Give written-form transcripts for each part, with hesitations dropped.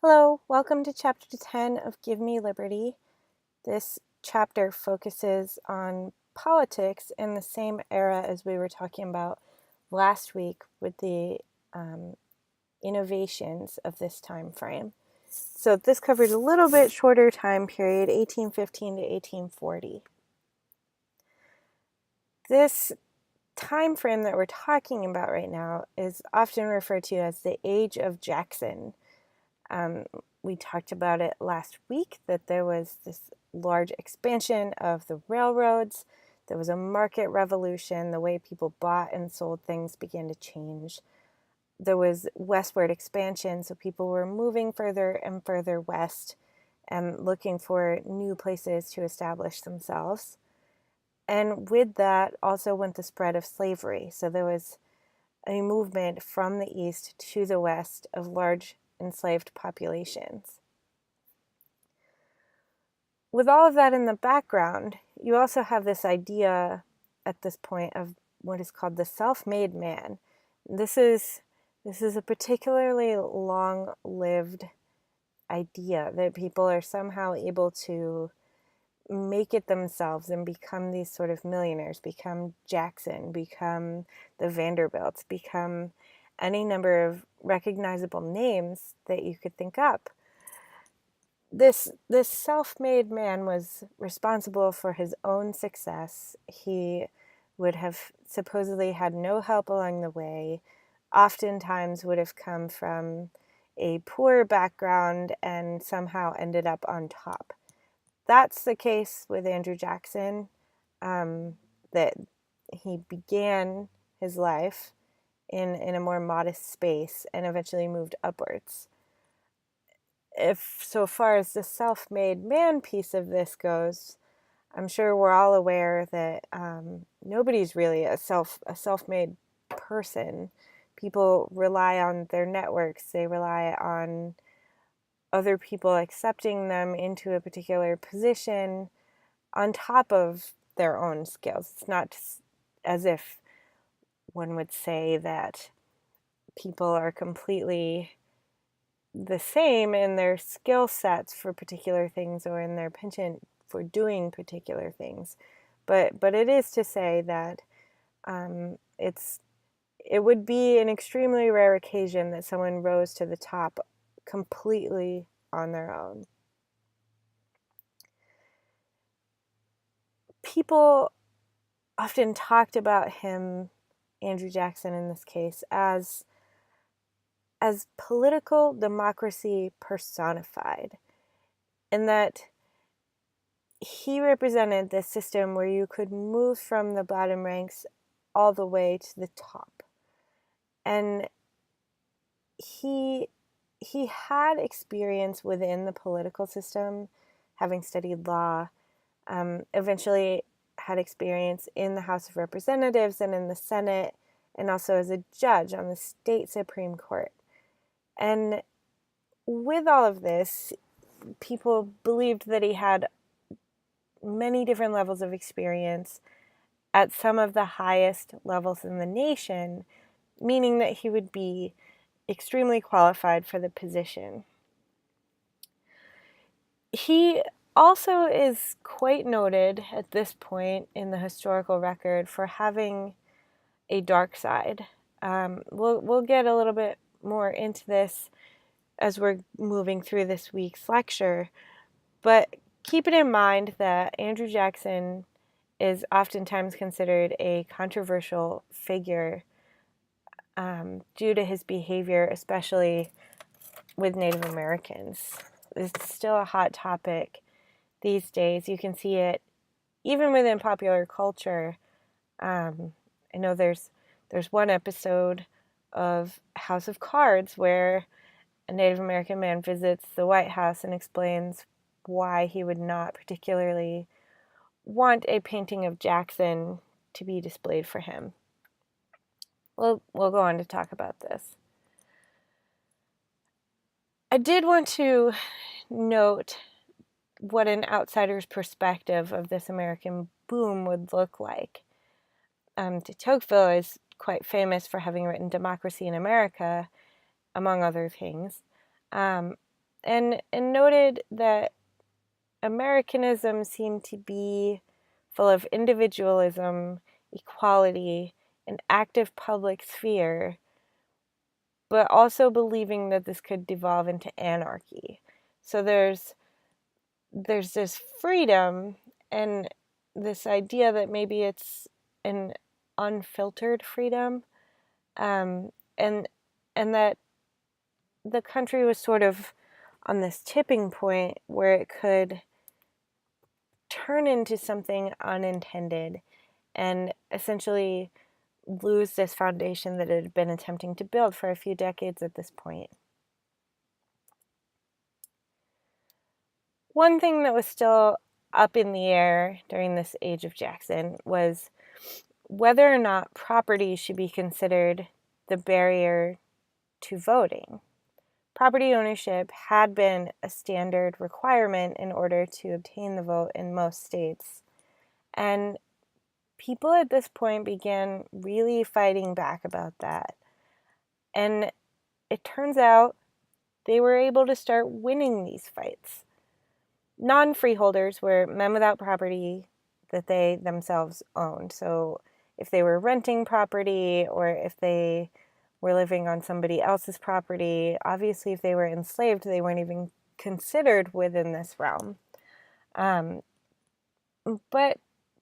Hello, welcome to Chapter 10 of Give Me Liberty. This chapter focuses on politics in the same era as we were talking about last week with the innovations of this time frame. So this covers a little bit shorter time period, 1815 to 1840. This time frame that we're talking about right now is often referred to as the Age of Jackson. We talked about it last week, that there was this large expansion of the railroads. There was a market revolution. The way people bought and sold things began to change. There was westward expansion, so people were moving further and further west and looking for new places to establish themselves. And with that also went the spread of slavery. So there was a movement from the east to the west of large enslaved populations. With all of that in the background, you also have this idea at this point of what is called the self-made man. This is a particularly long-lived idea that people are somehow able to make it themselves and become these sort of millionaires, become Jackson, become the Vanderbilts, become any number of recognizable names that you could think up. This self-made man was responsible for his own success. He would have supposedly had no help along the way, oftentimes would have come from a poor background and somehow ended up on top. That's the case with Andrew Jackson, that he began his life in a more modest space and eventually moved upwards. If so far as the self-made man piece of this goes, I'm sure we're all aware that nobody's really a self-made person. People rely on their networks. They rely on other people accepting them into a particular position on top of their own skills. It's not as if one would say that people are completely the same in their skill sets for particular things or in their penchant for doing particular things. But it is to say that it would be an extremely rare occasion that someone rose to the top completely on their own. People often talked about him, Andrew Jackson in this case, as political democracy personified, in that he represented this system where you could move from the bottom ranks all the way to the top. And he had experience within the political system, having studied law, eventually had experience in the House of Representatives and in the Senate, and also as a judge on the state Supreme Court. And with all of this, people believed that he had many different levels of experience at some of the highest levels in the nation, meaning that he would be extremely qualified for the position. He also is quite noted at this point in the historical record for having a dark side. We'll get a little bit more into this as we're moving through this week's lecture, but keep it in mind that Andrew Jackson is oftentimes considered a controversial figure due to his behavior, especially with Native Americans. It's still a hot topic these days. You can see it even within popular culture. I know there's one episode of House of Cards where a Native American man visits the White House and explains why he would not particularly want a painting of Jackson to be displayed for him. We'll go on to talk about this. I did want to note what an outsider's perspective of this American boom would look like. De Tocqueville is quite famous for having written Democracy in America, among other things. and noted that Americanism seemed to be full of individualism, equality, an active public sphere, but also believing that this could devolve into anarchy. So there's this freedom and this idea that maybe it's an unfiltered freedom, and that the country was sort of on this tipping point where it could turn into something unintended and essentially lose this foundation that it had been attempting to build for a few decades at this point. One thing that was still up in the air during this age of Jackson was whether or not property should be considered the barrier to voting. Property ownership had been a standard requirement in order to obtain the vote in most states, and people at this point began really fighting back about that. And it turns out they were able to start winning these fights. Non-freeholders were men without property that they themselves owned. So if they were renting property or if they were living on somebody else's property, obviously if they were enslaved, they weren't even considered within this realm. But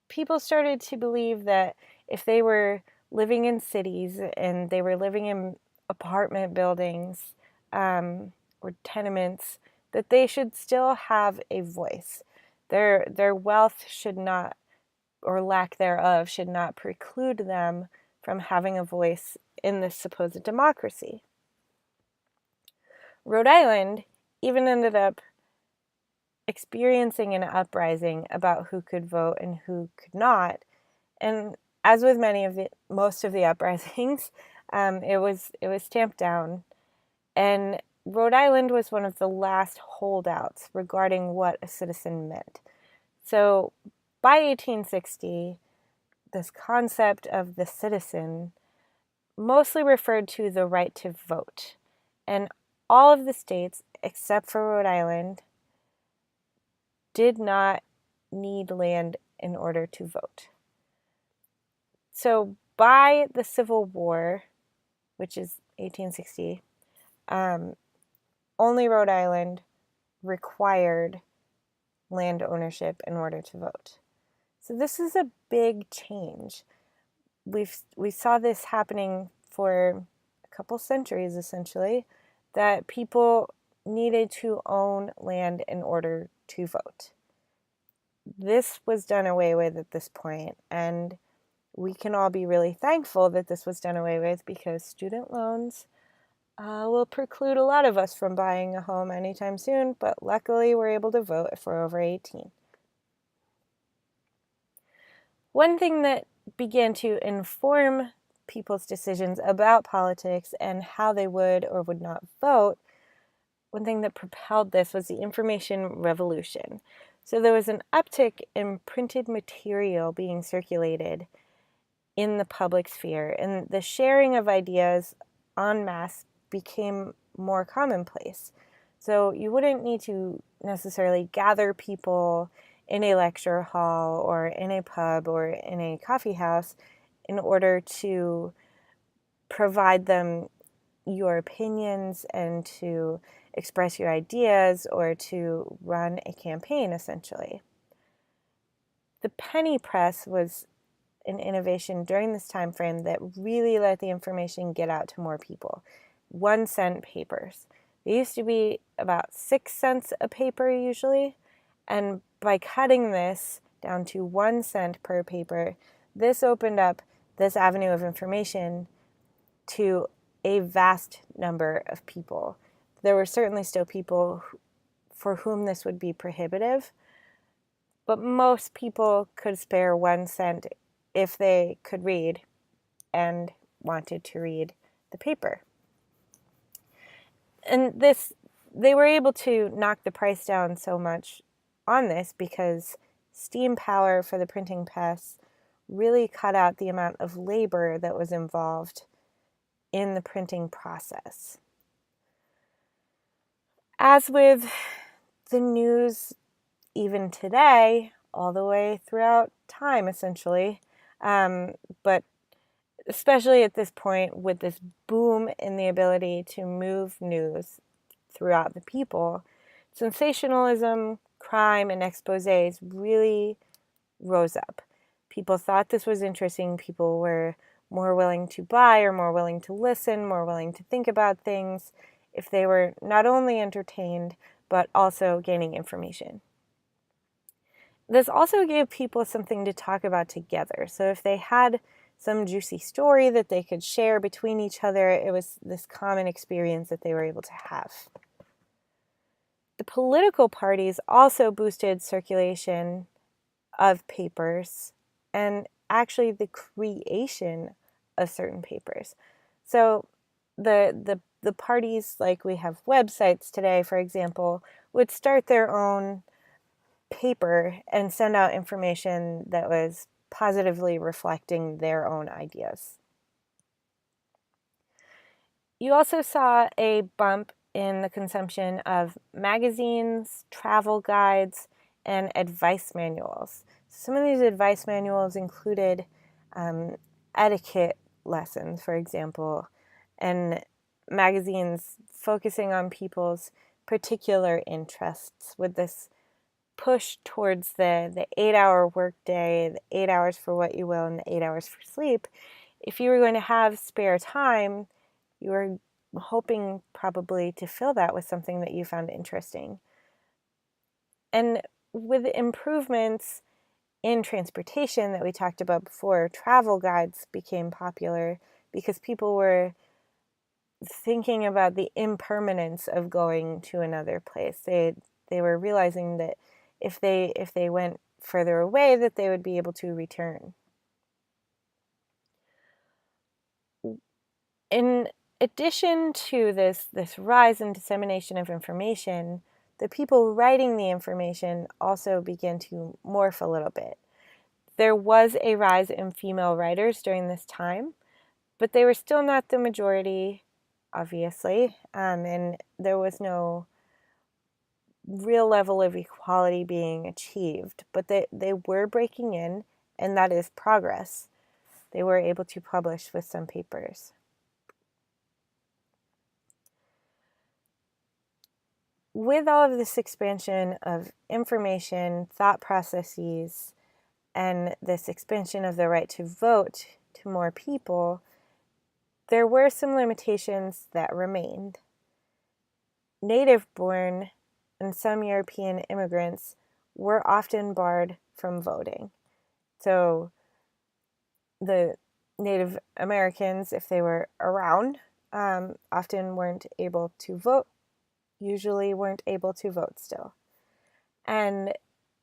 people started to believe that if they were living in cities and they were living in apartment buildings or tenements, that they should still have a voice. Their wealth should not, or lack thereof, should not preclude them from having a voice in this supposed democracy. Rhode Island even ended up experiencing an uprising about who could vote and who could not. And as with most of the uprisings, it was tamped down. And Rhode Island was one of the last holdouts regarding what a citizen meant. So by 1860, this concept of the citizen mostly referred to the right to vote. And all of the states, except for Rhode Island, did not need land in order to vote. So by the Civil War, which is 1860, only Rhode Island required land ownership in order to vote. So this is a big change. We saw this happening for a couple centuries, essentially, that people needed to own land in order to vote. This was done away with at this point, and we can all be really thankful that this was done away with, because student loans will preclude a lot of us from buying a home anytime soon, but luckily we're able to vote if we're over 18. One thing that began to inform people's decisions about politics and how they would or would not vote, one thing that propelled this was the information revolution. So there was an uptick in printed material being circulated in the public sphere, and the sharing of ideas en masse became more commonplace. So you wouldn't need to necessarily gather people in a lecture hall or in a pub or in a coffee house in order to provide them your opinions and to express your ideas or to run a campaign, essentially. The penny press was an innovation during this time frame that really let the information get out to more people. 1 cent papers. They used to be about 6 cents a paper usually, and by cutting this down to 1 cent per paper, this opened up this avenue of information to a vast number of people. There were certainly still people for whom this would be prohibitive, but most people could spare 1 cent if they could read and wanted to read the paper. And they were able to knock the price down so much on this because steam power for the printing press really cut out the amount of labor that was involved in the printing process. As with the news even today, all the way throughout time, essentially, but especially at this point with this boom in the ability to move news throughout the people, sensationalism, crime, and exposés really rose up. People thought this was interesting. People were more willing to buy or more willing to listen, more willing to think about things if they were not only entertained, but also gaining information. This also gave people something to talk about together. So if they had some juicy story that they could share between each other, it was this common experience that they were able to have. The political parties also boosted circulation of papers and actually the creation of certain papers. So the parties, like we have websites today, for example, would start their own paper and send out information that was positively reflecting their own ideas. You also saw a bump in the consumption of magazines, travel guides, and advice manuals. Some of these advice manuals included etiquette lessons, for example, and magazines focusing on people's particular interests with this push towards the 8-hour workday, the 8 hours for what you will, and the 8 hours for sleep. If you were going to have spare time, you were hoping probably to fill that with something that you found interesting. And with improvements in transportation that we talked about before, travel guides became popular because people were thinking about the impermanence of going to another place. They were realizing that if they went further away, that they would be able to return. In addition to this rise and dissemination of information, the people writing the information also began to morph a little bit. There was a rise in female writers during this time, but they were still not the majority, obviously, and there was no real level of equality being achieved, but they were breaking in, and that is progress. They were able to publish with some papers. With all of this expansion of information, thought processes, and this expansion of the right to vote to more people, there were some limitations that remained. Native-born and some European immigrants were often barred from voting. So the Native Americans, if they were around, often weren't able to vote, usually weren't able to vote still. And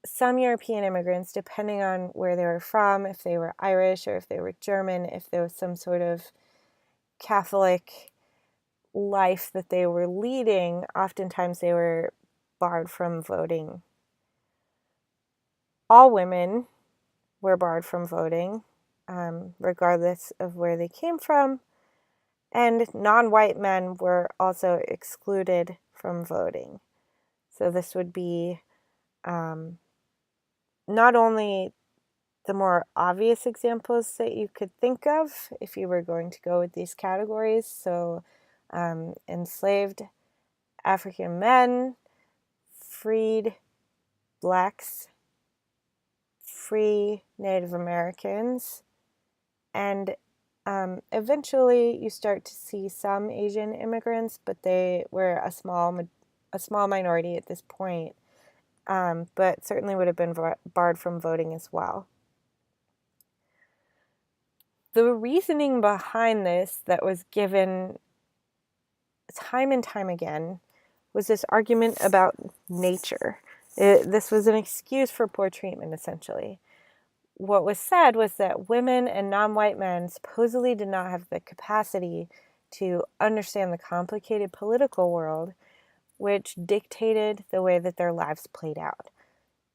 some European immigrants, depending on where they were from, if they were Irish or if they were German, if there was some sort of Catholic life that they were leading, oftentimes they were barred from voting. All women were barred from voting, regardless of where they came from, and non-white men were also excluded from voting. So this would be not only the more obvious examples that you could think of if you were going to go with these categories. So enslaved African men, freed blacks, free Native Americans, and eventually you start to see some Asian immigrants, but they were a small minority at this point, but certainly would have been barred from voting as well. The reasoning behind this that was given time and time again was this argument about nature. This was an excuse for poor treatment, essentially. What was said was that women and non-white men supposedly did not have the capacity to understand the complicated political world, which dictated the way that their lives played out.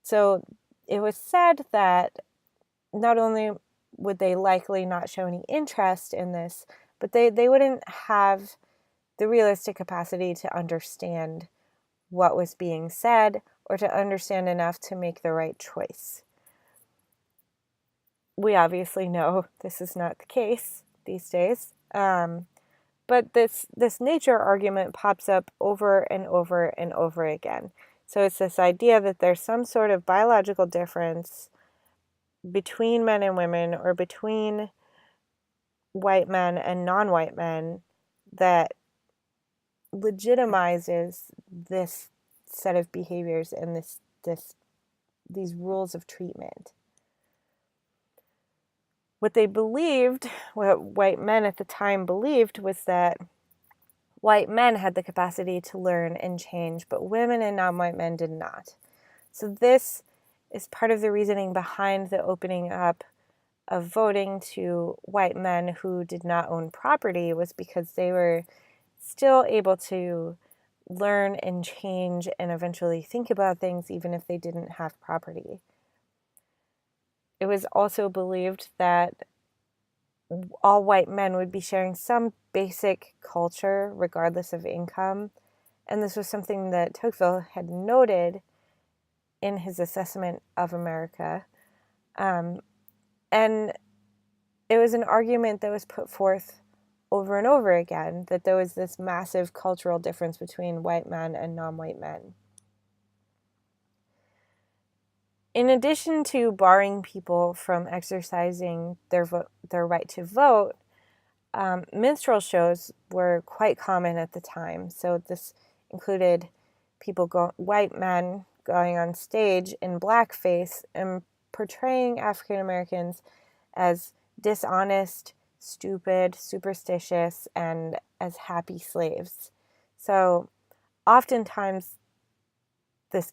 So it was said that not only would they likely not show any interest in this, but they wouldn't have the realistic capacity to understand what was being said or to understand enough to make the right choice. We obviously know this is not the case these days, but this nature argument pops up over and over and over again. So it's this idea that there's some sort of biological difference between men and women, or between white men and non-white men, that legitimizes this set of behaviors and these rules of treatment. What they believed, what white men at the time believed, was that white men had the capacity to learn and change, but women and non-white men did not. So this is part of the reasoning behind the opening up of voting to white men who did not own property, was because they were still able to learn and change and eventually think about things even if they didn't have property. It was also believed that all white men would be sharing some basic culture regardless of income, and this was something that Tocqueville had noted in his assessment of America. And it was an argument that was put forth over and over again, that there was this massive cultural difference between white men and non-white men. In addition to barring people from exercising their right to vote, minstrel shows were quite common at the time. So this included white men going on stage in blackface and portraying African Americans as dishonest, stupid, superstitious, and as happy slaves. So oftentimes this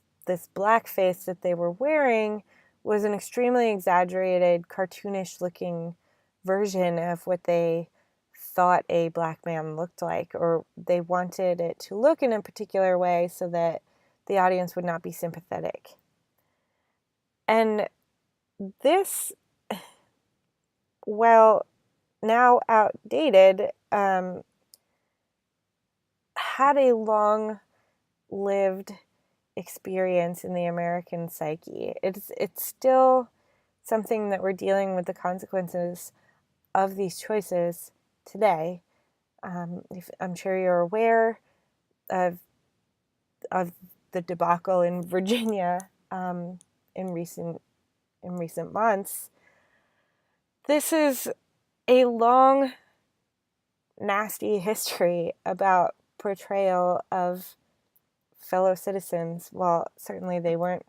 blackface that they were wearing was an extremely exaggerated, cartoonish-looking version of what they thought a black man looked like, or they wanted it to look in a particular way so that the audience would not be sympathetic. And this, while now outdated, had a long-lived experience in the American psyche. It's still something that we're dealing with the consequences of these choices today. I'm sure you're aware of the debacle in Virginia in recent months. This is a long, nasty history about portrayal of fellow citizens. Well, certainly they weren't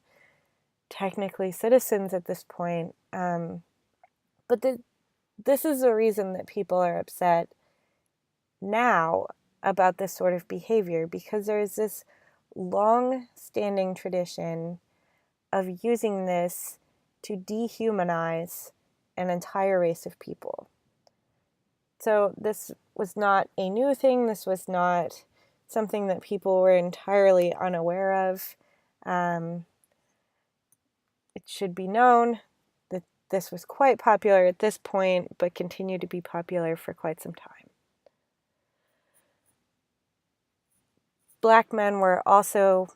technically citizens at this point, but this is the reason that people are upset now about this sort of behavior, because there's this long-standing tradition of using this to dehumanize an entire race of people. So this was not a new thing. This was not something that people were entirely unaware of. It should be known that this was quite popular at this point, but continued to be popular for quite some time. Black men were also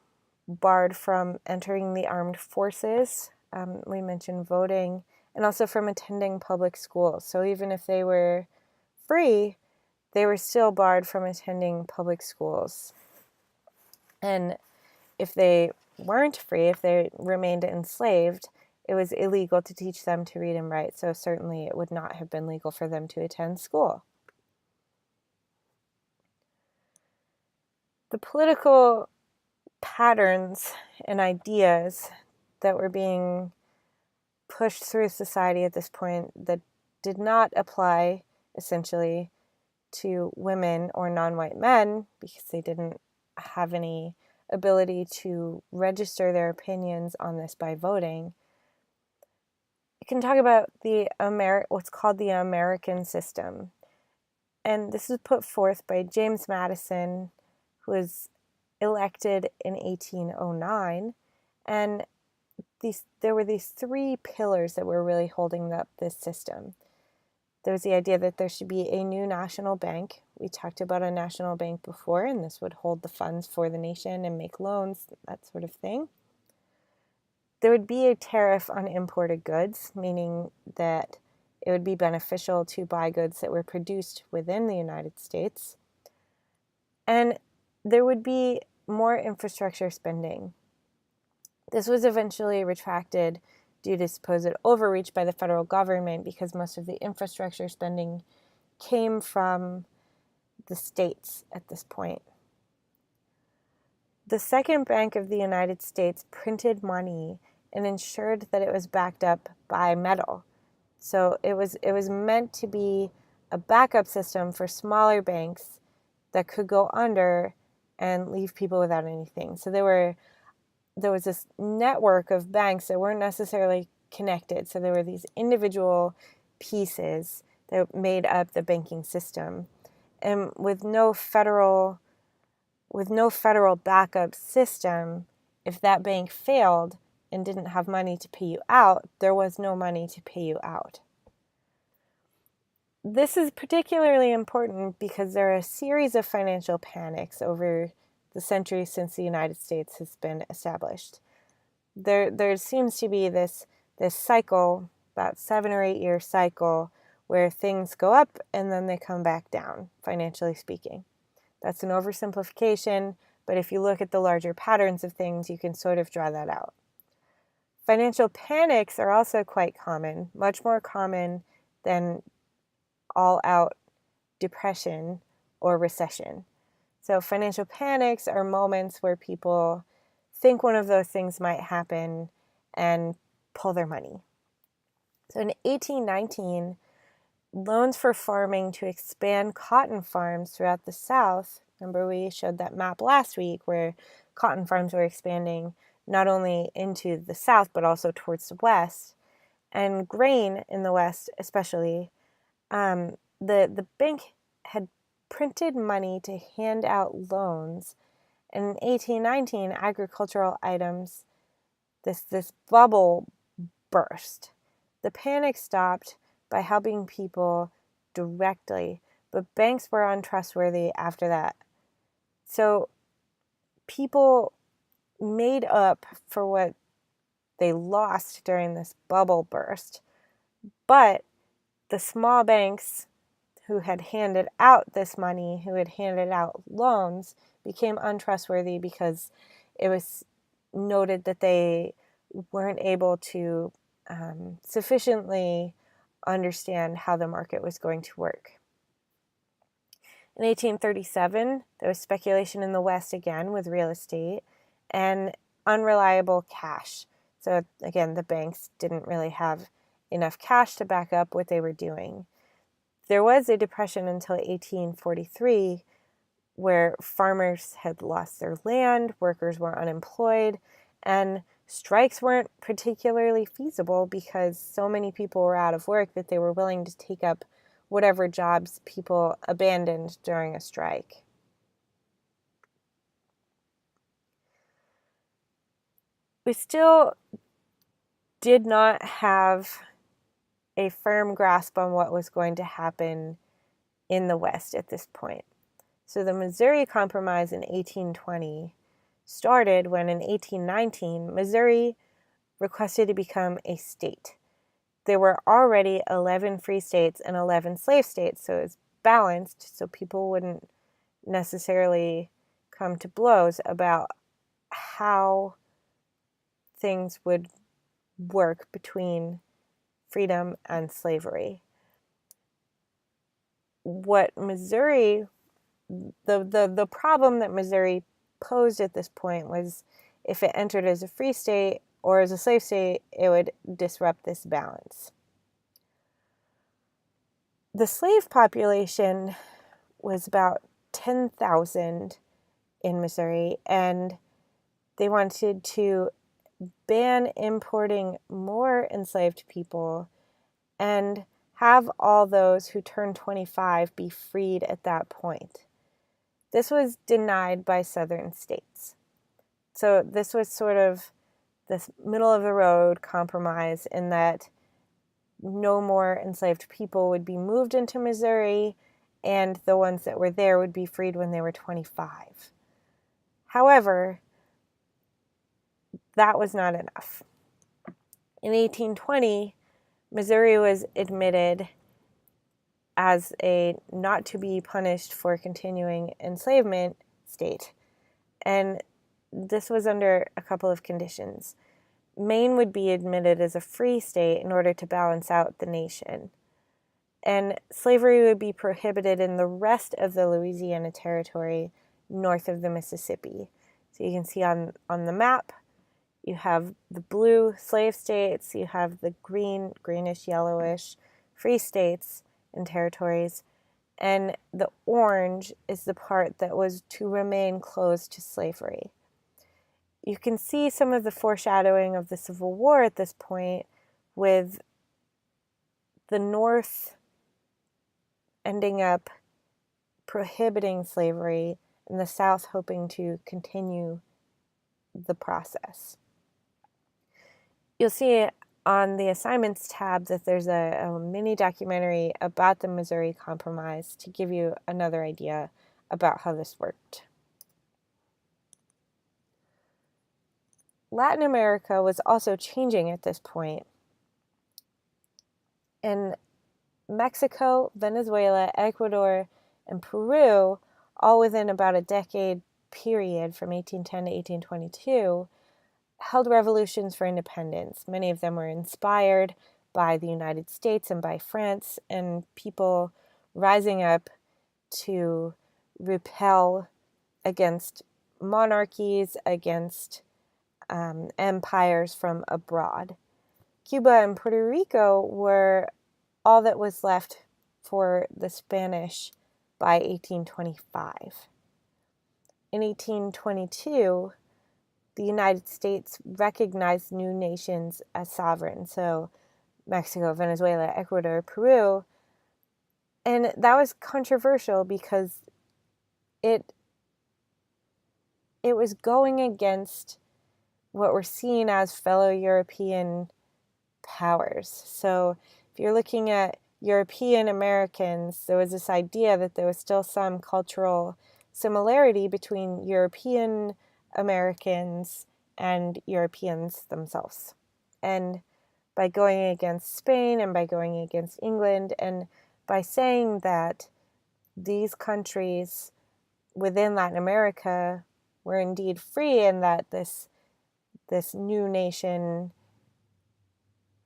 barred from entering the armed forces. We mentioned voting, and also from attending public schools. So even if they were free, they were still barred from attending public schools. And if they weren't free, if they remained enslaved, it was illegal to teach them to read and write. So certainly it would not have been legal for them to attend school. The political patterns and ideas that were being pushed through society at this point that did not apply essentially to women or non-white men, because they didn't have any ability to register their opinions on this by voting. You can talk about what's called the American system. And this was put forth by James Madison, who was elected in 1809. And there were these three pillars that were really holding up this system. There was the idea that there should be a new national bank. We talked about a national bank before, and this would hold the funds for the nation and make loans, that sort of thing. There would be a tariff on imported goods, meaning that it would be beneficial to buy goods that were produced within the United States. And there would be more infrastructure spending. This was eventually retracted due to supposed overreach by the federal government because most of the infrastructure spending came from the states at this point. The Second Bank of the United States printed money and ensured that it was backed up by metal. So it was meant to be a backup system for smaller banks that could go under and leave people without anything. So there was this network of banks that weren't necessarily connected. So there were these individual pieces that made up the banking system. And with no federal backup system, if that bank failed and didn't have money to pay you out, there was no money to pay you out. This is particularly important because there are a series of financial panics over the centuries since the United States has been established. There seems to be this cycle, about 7 or 8 year cycle, where things go up and then they come back down, financially speaking. That's an oversimplification, but if you look at the larger patterns of things, you can sort of draw that out. Financial panics are also quite common, much more common than all-out depression or recession. So financial panics are moments where people think one of those things might happen and pull their money. So in 1819, loans for farming to expand cotton farms throughout the South. Remember we showed that map last week where cotton farms were expanding not only into the South but also towards the West, and grain in the West especially. The bank had printed money to hand out loans, and in 1819 agricultural items, this bubble burst. The panic stopped by helping people directly, but banks were untrustworthy after that. So people made up for what they lost during this bubble burst, but the small banks who had handed out this money, who had handed out loans, became untrustworthy because it was noted that they weren't able to sufficiently understand how the market was going to work. In 1837, there was speculation in the West again with real estate and unreliable cash. So again, the banks didn't really have enough cash to back up what they were doing. There was a depression until 1843 where farmers had lost their land, workers were unemployed, and strikes weren't particularly feasible because so many people were out of work that they were willing to take up whatever jobs people abandoned during a strike. We still did not have a firm grasp on what was going to happen in the West at this point. So the Missouri Compromise in 1820 started when in 1819, Missouri requested to become a state. There were already 11 free states and 11 slave states, so it's balanced so people wouldn't necessarily come to blows about how things would work between freedom and slavery. What Missouri, the problem that Missouri posed at this point was if it entered as a free state or as a slave state, it would disrupt this balance. The slave population was about 10,000 in Missouri, and they wanted to ban importing more enslaved people and have all those who turned 25 be freed at that point. This was denied by southern states. So this was sort of this middle of the road compromise in that no more enslaved people would be moved into Missouri, and the ones that were there would be freed when they were 25. However, that was not enough. In 1820, Missouri was admitted as a not to be punished for continuing enslavement state. And this was under a couple of conditions. Maine would be admitted as a free state in order to balance out the nation. And slavery would be prohibited in the rest of the Louisiana Territory north of the Mississippi. So you can see on the map, you have the blue slave states, you have the greenish, yellowish free states and territories, and the orange is the part that was to remain closed to slavery. You can see some of the foreshadowing of the Civil War at this point, with the North ending up prohibiting slavery and the South hoping to continue the process. You'll see on the assignments tab that there's a mini documentary about the Missouri Compromise to give you another idea about how this worked. Latin America was also changing at this point. And Mexico, Venezuela, Ecuador, and Peru, all within about a decade period from 1810 to 1822, held revolutions for independence. Many of them were inspired by the United States and by France, and people rising up to repel against monarchies, against empires from abroad. Cuba and Puerto Rico were all that was left for the Spanish by 1825. In 1822, the United States recognized new nations as sovereign, so Mexico, Venezuela, Ecuador, Peru, and that was controversial because it was going against what were seen as fellow European powers. So if you're looking at European Americans, there was this idea that there was still some cultural similarity between European Americans and Europeans themselves. And by going against Spain and by going against England and by saying that these countries within Latin America were indeed free and that this new nation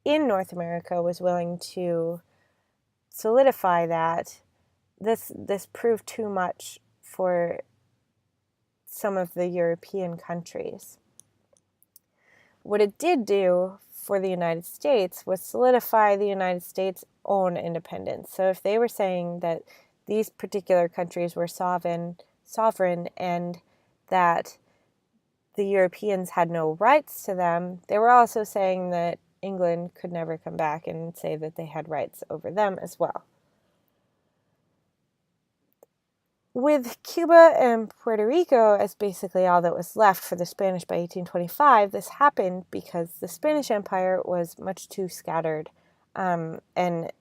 in North America was willing to solidify that, this proved too much for some of the European countries. What it did do for the United States was solidify the United States' own independence. So if they were saying that these particular countries were sovereign and that the Europeans had no rights to them, they were also saying that England could never come back and say that they had rights over them as well. With Cuba and Puerto Rico as basically all that was left for the Spanish by 1825, this happened because the Spanish Empire was much too scattered and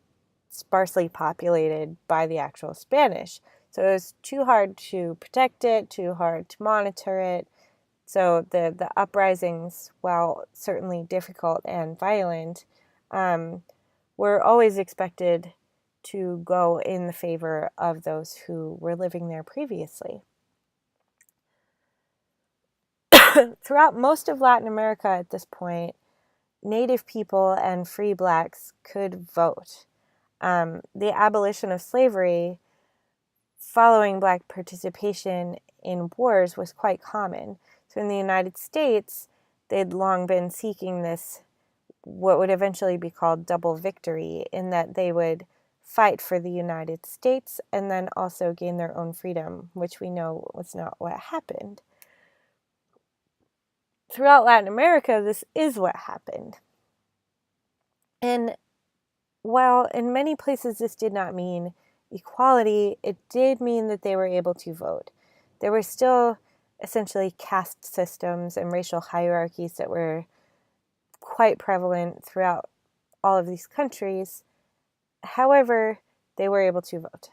sparsely populated by the actual Spanish. So it was too hard to protect it, too hard to monitor it. So the uprisings, while certainly difficult and violent, were always expected to go in the favor of those who were living there previously. Throughout most of Latin America at this point, Native people and free blacks could vote. The abolition of slavery following black participation in wars was quite common. So in the United States, they'd long been seeking this, what would eventually be called double victory, in that they would fight for the United States and then also gain their own freedom, which we know was not what happened. Throughout Latin America, this is what happened. And while in many places this did not mean equality, it did mean that they were able to vote. There were still essentially caste systems and racial hierarchies that were quite prevalent throughout all of these countries. However, they were able to vote.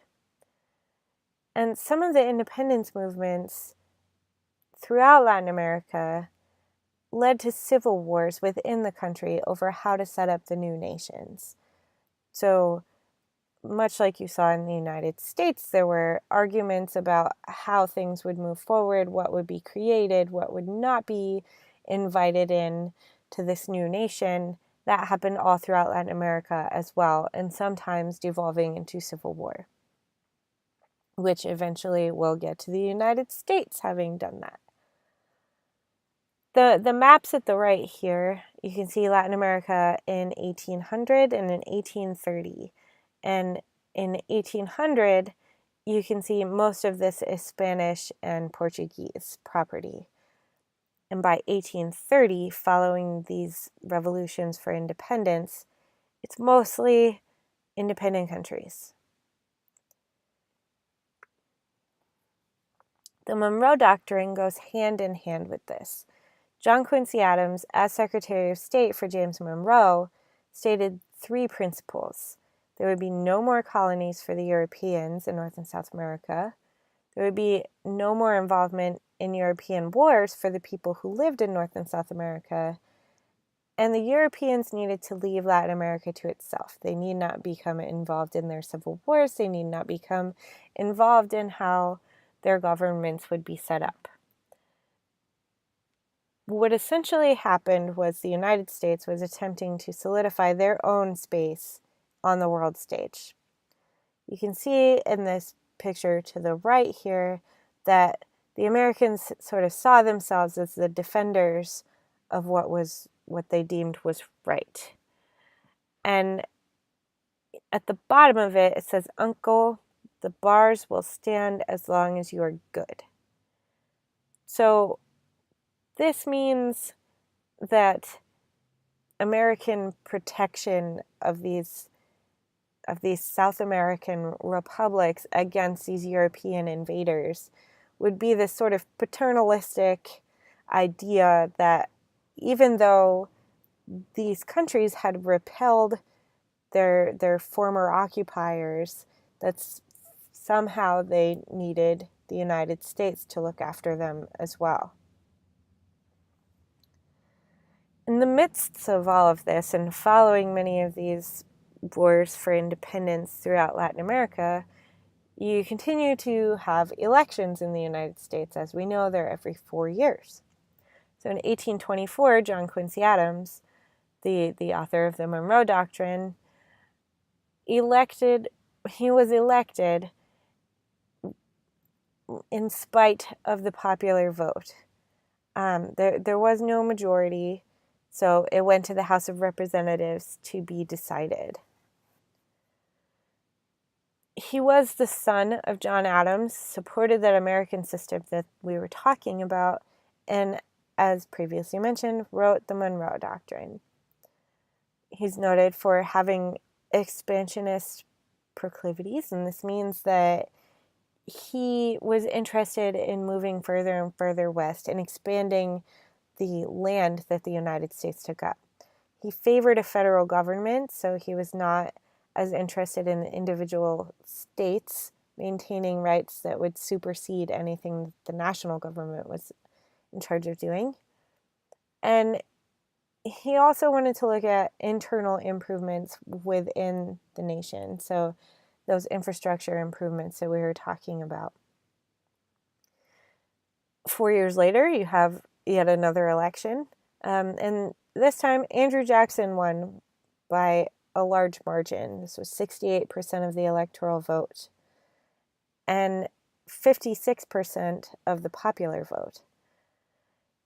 And some of the independence movements throughout Latin America led to civil wars within the country over how to set up the new nations. So, much like you saw in the United States, there were arguments about how things would move forward, what would be created, what would not be invited in to this new nation. That happened all throughout Latin America as well, and sometimes devolving into civil war, which eventually will get to the United States having done that. The maps at the right here, you can see Latin America in 1800 and in 1830. And in 1800, you can see most of this is Spanish and Portuguese property. And by 1830, following these revolutions for independence, it's mostly independent countries. The Monroe Doctrine goes hand in hand with this. John Quincy Adams, as Secretary of State for James Monroe, stated 3 principles. There would be no more colonies for the Europeans in North and South America. There would be no more involvement in European wars for the people who lived in North and South America. And the Europeans needed to leave Latin America to itself. They need not become involved in their civil wars. They need not become involved in how their governments would be set up. What essentially happened was the United States was attempting to solidify their own space on the world stage. You can see in this picture to the right here that the Americans sort of saw themselves as the defenders of what they deemed was right. And at the bottom of it, it says, "Uncle, the bars will stand as long as you are good." So this means that American protection of these South American republics against these European invaders would be this sort of paternalistic idea that even though these countries had repelled their former occupiers, that somehow they needed the United States to look after them as well. In the midst of all of this, and following many of these wars for independence throughout Latin America, you continue to have elections in the United States. As we know, they're every 4 years. So in 1824, John Quincy Adams, the author of the Monroe Doctrine, was elected in spite of the popular vote. There was no majority, so it went to the House of Representatives to be decided. He was the son of John Adams, supported that American system that we were talking about, and as previously mentioned, wrote the Monroe Doctrine. He's noted for having expansionist proclivities, and this means that he was interested in moving further and further west and expanding the land that the United States took up. He favored a federal government, so he was not as interested in individual states maintaining rights that would supersede anything the national government was in charge of doing. And he also wanted to look at internal improvements within the nation, so those infrastructure improvements that we were talking about. 4 years later, you have yet another election, and this time Andrew Jackson won by a large margin. This was 68% of the electoral vote and 56% of the popular vote.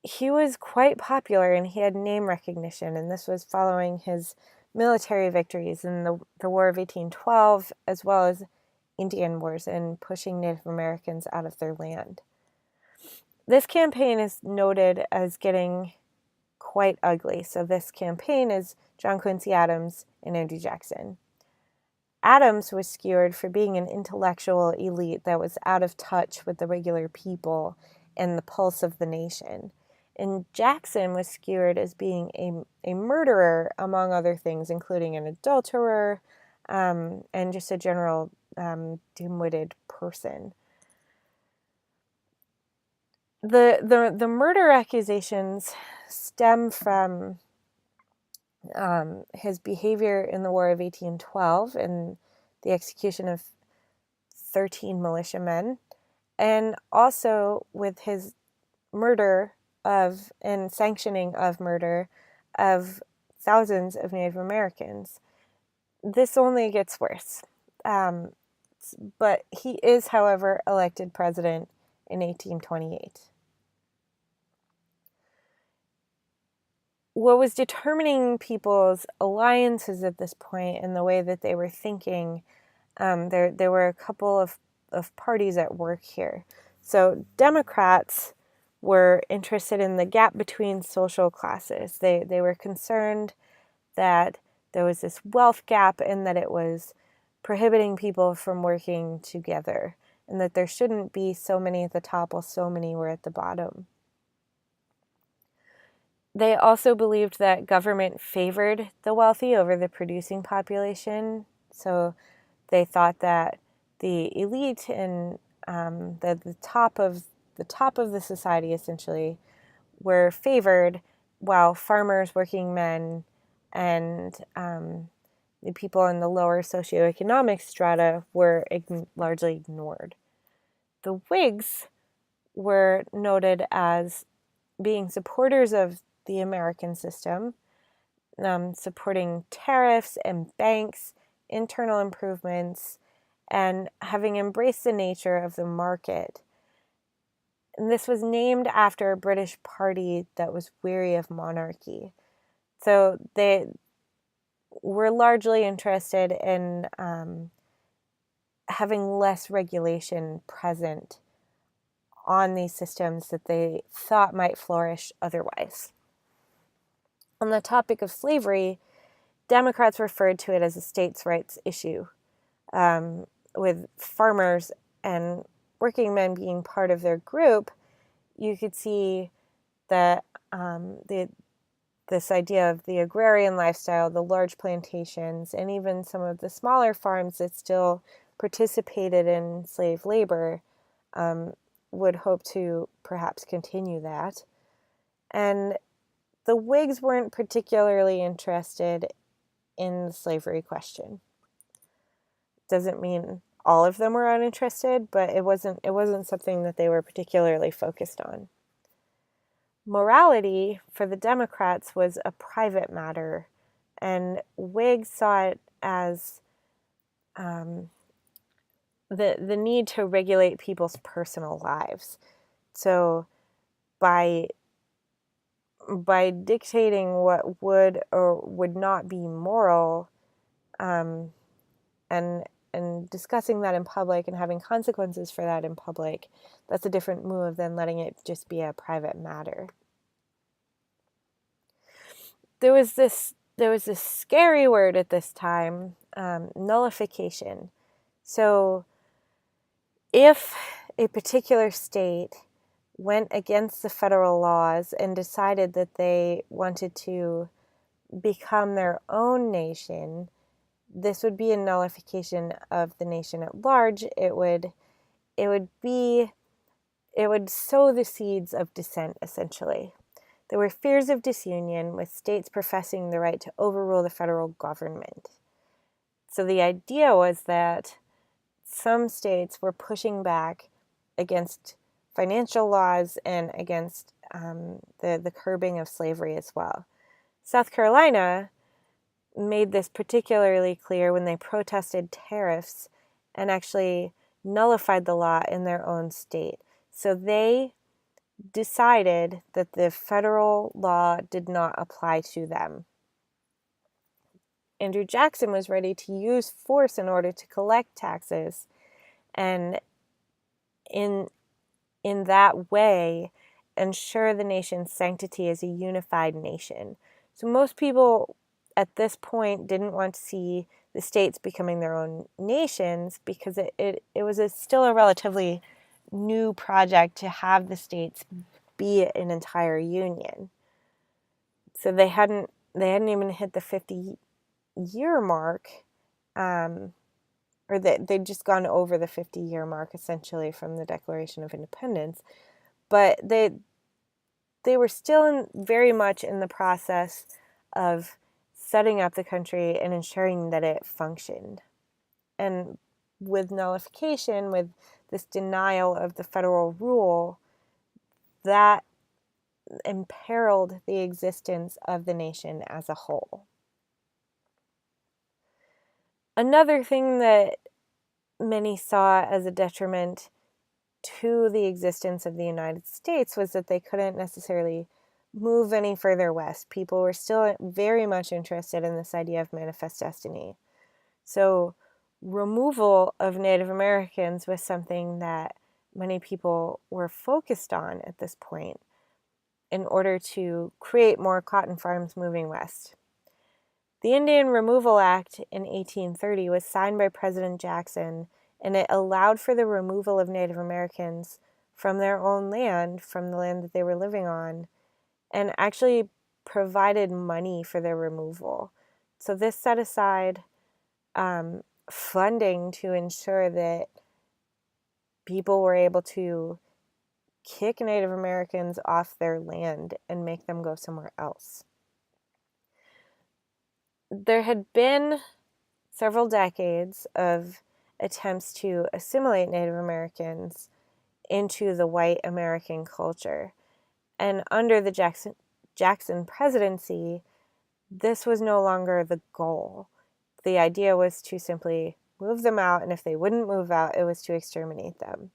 He was quite popular and he had name recognition, and this was following his military victories in the War of 1812, as well as Indian wars and pushing Native Americans out of their land. This campaign is noted as getting quite ugly. So this campaign is John Quincy Adams and Andrew Jackson. Adams was skewered for being an intellectual elite that was out of touch with the regular people and the pulse of the nation. And Jackson was skewered as being a murderer, among other things, including an adulterer, and just a general dim-witted person. The murder accusations stem from his behavior in the War of 1812 and the execution of 13 militiamen, and also with his murder of and sanctioning of murder of thousands of Native Americans. This only gets worse. But he is, however, elected president in 1828. What was determining people's alliances at this point and the way that they were thinking, there were a couple of parties at work here. So Democrats were interested in the gap between social classes. They were concerned that there was this wealth gap and that it was prohibiting people from working together, and that there shouldn't be so many at the top while so many were at the bottom. They also believed that government favored the wealthy over the producing population, so they thought that the elite and the top of the society essentially were favored, while farmers, working men, and the people in the lower socioeconomic strata were largely ignored. The Whigs were noted as being supporters of the American system, supporting tariffs and banks, internal improvements, and having embraced the nature of the market. And this was named after a British party that was weary of monarchy. So they were largely interested in having less regulation present on these systems that they thought might flourish otherwise. On the topic of slavery, Democrats referred to it as a states' rights issue, with farmers and working men being part of their group. You could see that this idea of the agrarian lifestyle, the large plantations, and even some of the smaller farms that still participated in slave labor would hope to perhaps continue that. And the Whigs weren't particularly interested in the slavery question. Doesn't mean all of them were uninterested, but it wasn't something that they were particularly focused on. Morality for the Democrats was a private matter, and Whigs saw it as the need to regulate people's personal lives. So by dictating what would or would not be moral, and discussing that in public and having consequences for that in public, that's a different move than letting it just be a private matter. There was this scary word at this time, nullification. So if a particular state went against the federal laws and decided that they wanted to become their own nation, this would be a nullification of the nation at large. It would sow the seeds of dissent, essentially. There were fears of disunion, with states professing the right to overrule the federal government. So the idea was that some states were pushing back against financial laws and against the curbing of slavery as well. South Carolina made this particularly clear when they protested tariffs and actually nullified the law in their own state. So they decided that the federal law did not apply to them. Andrew Jackson was ready to use force in order to collect taxes, and in that way ensure the nation's sanctity as a unified nation. So most people at this point didn't want to see the states becoming their own nations, because it was still a relatively new project to have the states be an entire union. So they hadn't even hit the 50-year mark, or they'd just gone over the 50-year mark essentially from the Declaration of Independence, but they were still very much in the process of setting up the country and ensuring that it functioned. And with nullification, with this denial of the federal rule, that imperiled the existence of the nation as a whole. Another thing that many saw as a detriment to the existence of the United States was that they couldn't necessarily move any further west. People were still very much interested in this idea of manifest destiny. So removal of Native Americans was something that many people were focused on at this point in order to create more cotton farms moving west. The Indian Removal Act in 1830 was signed by President Jackson, and it allowed for the removal of Native Americans from their own land, from the land that they were living on, and actually provided money for their removal. So this set aside funding to ensure that people were able to kick Native Americans off their land and make them go somewhere else. There had been several decades of attempts to assimilate Native Americans into the white American culture. And under the Jackson presidency, this was no longer the goal. The idea was to simply move them out, and if they wouldn't move out, it was to exterminate them.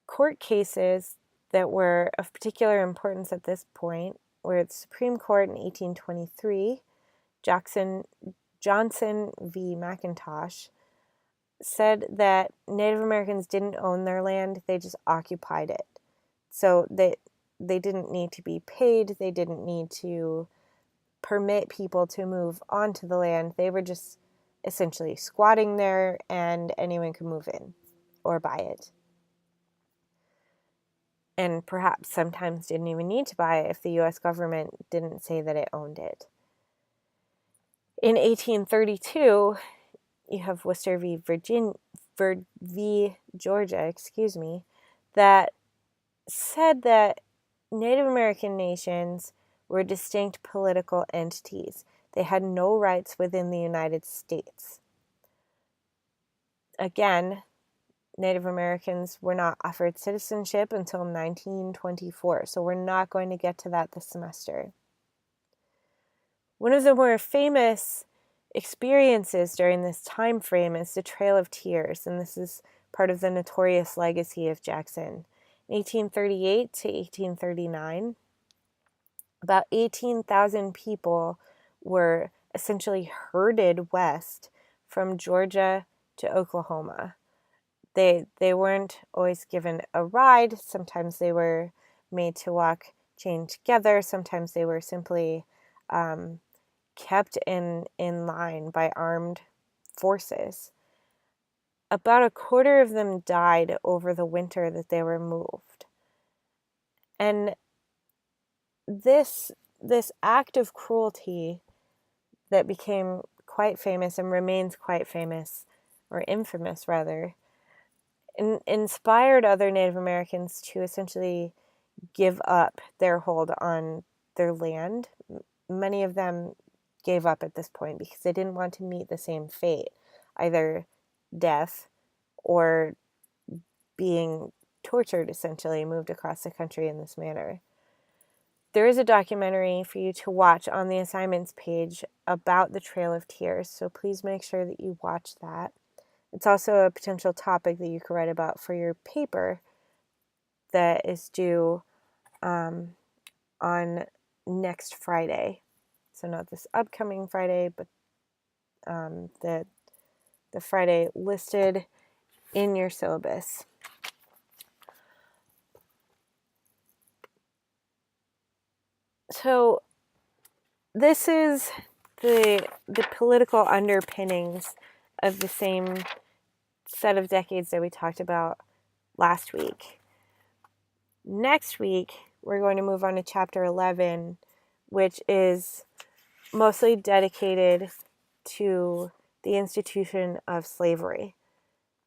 Court cases that were of particular importance at this point were the Supreme Court in 1823, Johnson v. McIntosh, said that Native Americans didn't own their land, they just occupied it. So they didn't need to be paid, they didn't need to permit people to move onto the land. They were just essentially squatting there, and anyone could move in or buy it. And perhaps sometimes didn't even need to buy it if the U.S. government didn't say that it owned it. In 1832, you have Worcester v. Georgia, that said that Native American nations were distinct political entities. They had no rights within the United States. Again, Native Americans were not offered citizenship until 1924, so we're not going to get to that this semester. One of the more famous experiences during this time frame is the Trail of Tears, and this is part of the notorious legacy of Jackson. In 1838 to 1839, about 18,000 people were essentially herded west from Georgia to Oklahoma. They weren't always given a ride. Sometimes they were made to walk chained together. Sometimes they were simply kept in line by armed forces. About a quarter of them died over the winter that they were moved. And this act of cruelty that became quite famous and remains quite famous, or infamous rather, inspired other Native Americans to essentially give up their hold on their land. Many of them gave up at this point because they didn't want to meet the same fate, either death or being tortured, essentially, moved across the country in this manner. There is a documentary for you to watch on the assignments page about the Trail of Tears, so please make sure that you watch that. It's also a potential topic that you could write about for your paper that is due on next Friday. So not this upcoming Friday, but the Friday listed in your syllabus. So this is the political underpinnings of the same set of decades that we talked about last week. Next week, we're going to move on to chapter 11, which is mostly dedicated to the institution of slavery.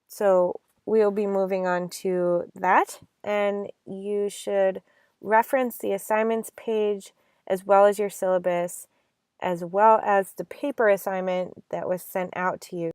So we'll be moving on to that, and you should reference the assignments page as well as your syllabus, as well as the paper assignment that was sent out to you.